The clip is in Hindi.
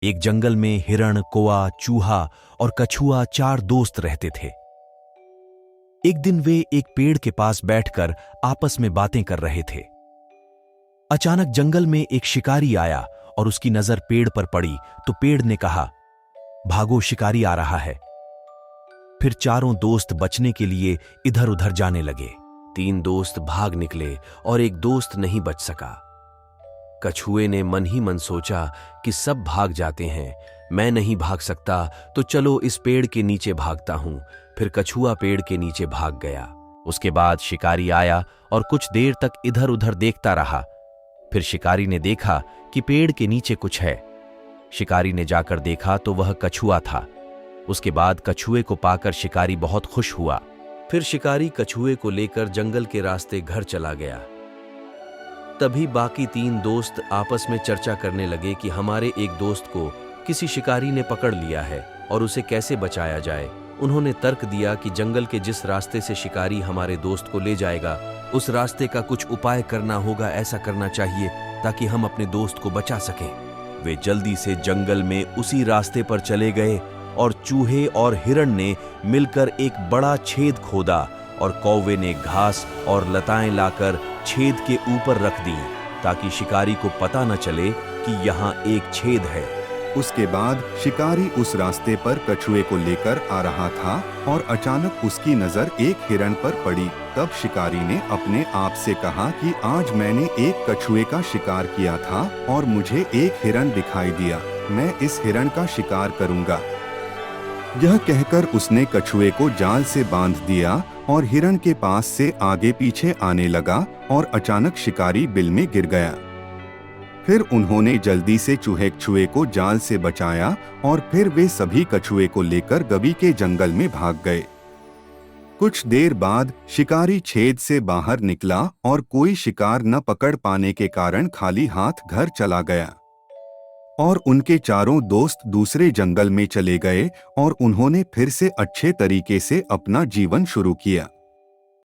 एक जंगल में हिरण, कौआ, चूहा और कछुआ 4 दोस्त रहते थे। एक दिन वे एक पेड़ के पास बैठकर आपस में बातें कर रहे थे। अचानक जंगल में एक शिकारी आया और उसकी नजर पेड़ पर पड़ी तो पेड़ ने कहा, भागो, शिकारी आ रहा है। फिर चारों दोस्त बचने के लिए इधर उधर जाने लगे। 3 दोस्त भाग निकले और एक दोस्त नहीं बच सका। कछुए ने मन ही मन सोचा कि सब भाग जाते हैं, मैं नहीं भाग सकता, तो चलो इस पेड़ के नीचे भागता हूं। फिर कछुआ पेड़ के नीचे भाग गया। उसके बाद शिकारी आया और कुछ देर तक इधर उधर देखता रहा। फिर शिकारी ने देखा कि पेड़ के नीचे कुछ है। शिकारी ने जाकर देखा तो वह कछुआ था। उसके बाद कछुए को पाकर शिकारी बहुत खुश हुआ। फिर शिकारी कछुए को लेकर जंगल के रास्ते घर चला गया। तभी बाकी 3 दोस्त आपस में चर्चा करने लगे कि हमारे एक दोस्त को किसी शिकारी ने पकड़ लिया है और उसे कैसे बचाया जाए। उन्होंने तर्क दिया कि जंगल के जिस रास्ते से शिकारी हमारे दोस्त को ले जाएगा, उस रास्ते का कुछ उपाय करना होगा। ऐसा करना चाहिए ताकि हम अपने दोस्त को बचा सकें। वे जल्दी से जंगल में उसी रास्ते पर चले गए और चूहे और हिरण ने मिलकर एक बड़ा छेद खोदा और कौवे ने घास और लताएं लाकर छेद के ऊपर रख दी ताकि शिकारी को पता न चले कि यहाँ एक छेद है। उसके बाद शिकारी उस रास्ते पर कछुए को लेकर आ रहा था और अचानक उसकी नजर एक हिरण पर पड़ी। तब शिकारी ने अपने आप से कहा कि आज मैंने एक कछुए का शिकार किया था और मुझे एक हिरण दिखाई दिया, मैं इस हिरण का शिकार करूंगा। यह कहकर उसने कछुए को जाल से बांध दिया और हिरण के पास से आगे पीछे आने लगा और अचानक शिकारी बिल में गिर गया। फिर उन्होंने जल्दी से कछुए को जाल से बचाया और फिर वे सभी कछुए को लेकर गवी के जंगल में भाग गए। कुछ देर बाद शिकारी छेद से बाहर निकला और कोई शिकार न पकड़ पाने के कारण खाली हाथ घर चला गया और उनके चारों दोस्त दूसरे जंगल में चले गए और उन्होंने फिर से अच्छे तरीके से अपना जीवन शुरू किया।